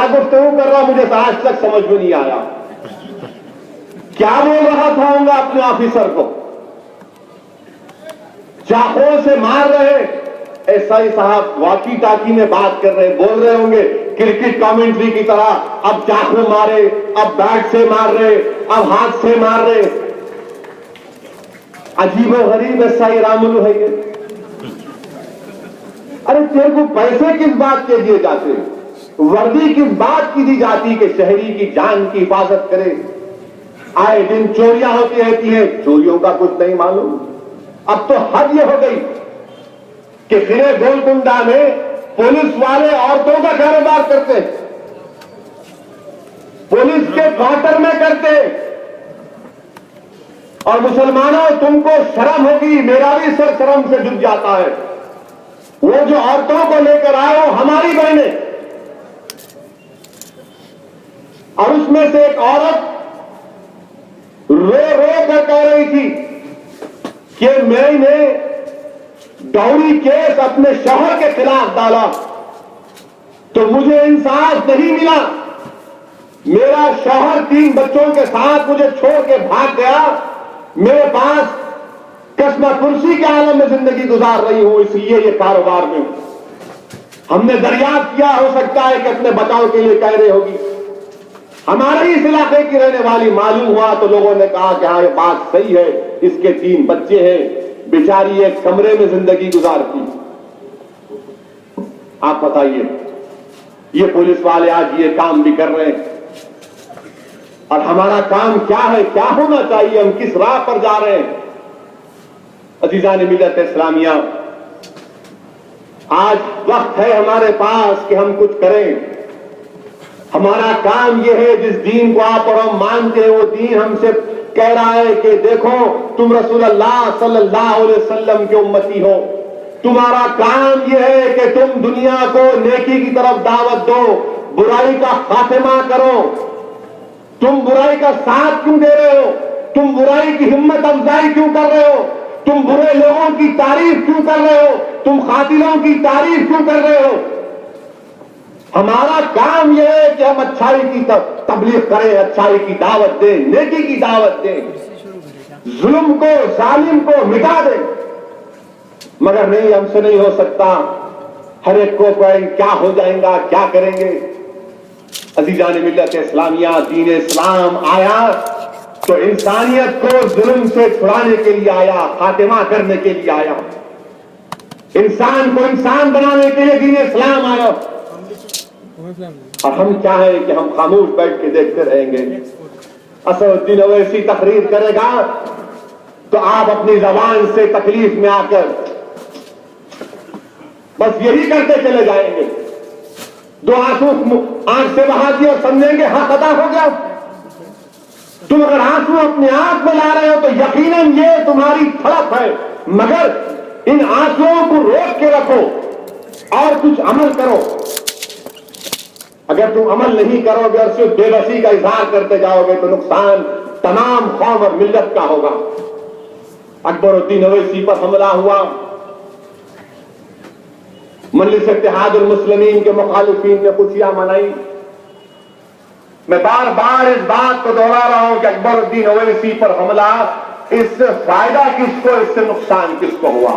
गुफ्तगू कर रहा, मुझे तो आज तक समझ में नहीं आया क्या बोल रहा था होगा अपने ऑफिसर को। चाकों से मार रहे, एसआई साहब वॉकी टाकी में बात कर रहे, बोल रहे होंगे क्रिकेट कमेंट्री की तरह, अब चाकू मारे, अब बैट से मार रहे, अब हाथ से मार रहे। अजीबो गरीब एसआई रामुलू है ये। अरे तेरे को पैसे किस बात के दिए जाते, वर्दी किस बात की दी जाती कि शहरी की जान की हिफाजत करे। आए दिन चोरियां होती रहती हैं, चोरियों का कुछ नहीं मालूम। अब तो हद ये हो गई कि खिले गोलकुंडा में पुलिस वाले औरतों का कारोबार करते, पुलिस के क्वार्टर में करते। और मुसलमानों तुमको शर्म होगी, मेरा भी सर शर्म से झुक जाता है। वो जो औरतों को लेकर आए हो हमारी बहनें, और उसमें से एक औरत रो रो कर कह रही थी कि मैंने डॉरी केस अपने शौहर के खिलाफ डाला तो मुझे इंसाफ नहीं मिला। मेरा शौहर 3 बच्चों के साथ मुझे छोड़ के भाग गया। मेरे पास कस्मा कुर्सी के आलम में जिंदगी गुजार रही हूं, इसलिए ये कारोबार में हूं। हमने दरियाफ्त किया, हो सकता है कि अपने बचाव के लिए कह रही होगी, हमारे ही इस इलाके की रहने वाली मालूम हुआ तो लोगों ने कहा कि हाँ ये बात सही है, इसके 3 बच्चे हैं, बेचारी एक कमरे में जिंदगी गुजारती। आप बताइए, ये पुलिस वाले आज ये काम भी कर रहे हैं, और हमारा काम क्या है, क्या होना चाहिए, हम किस राह पर जा रहे हैं। अजीजान मिल्लत इस्लामिया, आज वक्त है हमारे पास कि हम कुछ करें। हमारा काम यह है, जिस दीन को आप और हम मानते हैं वो दीन हमसे कह रहा है कि देखो तुम रसूलुल्लाह सल्लल्लाहु अलैहि वसल्लम के उम्मती हो। तुम्हारा काम यह है कि तुम दुनिया को नेकी की तरफ दावत दो, बुराई का खात्मा करो। तुम बुराई का साथ क्यों दे रहे हो? तुम बुराई की हिम्मत अफजाई क्यों कर रहे हो? तुम बुरे लोगों की तारीफ क्यों कर रहे हो? तुम कातिलों की तारीफ क्यों कर रहे हो? हमारा काम यह है कि हम अच्छाई की तबलीग करें, अच्छाई की दावत दें, नेकी की दावत दें, जुल्म को, जालिम को मिटा दें। मगर नहीं, हमसे नहीं हो सकता। हर एक को क्या हो जाएगा, क्या करेंगे। अजीजान मिल्लत इस्लामिया, दीन इस्लाम आया तो इंसानियत को जुल्म से छुड़ाने के लिए आया, खात्मा करने के लिए आया, इंसान को इंसान बनाने के लिए दीन इस्लाम आया। और हम क्या है कि हम खामोश बैठ के देखते रहेंगे। असदुद्दीन ओवैसी तकरीर करेगा तो आप अपनी जबान से तकलीफ में आकर बस यही करते चले जाएंगे। 2 आंसू आंख से बहा दिए और समझेंगे हाँ खता हो गया। तुम अगर आंसू अपने आंख में ला रहे हो तो यकीनन ये तुम्हारी तड़प है, मगर इन आंसुओं को रोक के रखो और कुछ अमल करो। अगर तुम अमल नहीं करोगे और सिर्फ बेबसी का इजहार करते जाओगे तो नुकसान तमाम कौम और मिल्लत का होगा। अकबरुद्दीन ओवैसी पर हमला हुआ, मजलिस इत्तेहादुल मुस्लिमीन के मुखालिफीन ने खुशियां मनाई। मैं बार बार इस बात को दोहरा रहा हूं कि अकबरुद्दीन ओवैसी पर हमला, इससे फायदा किसको, इससे नुकसान किसको हुआ।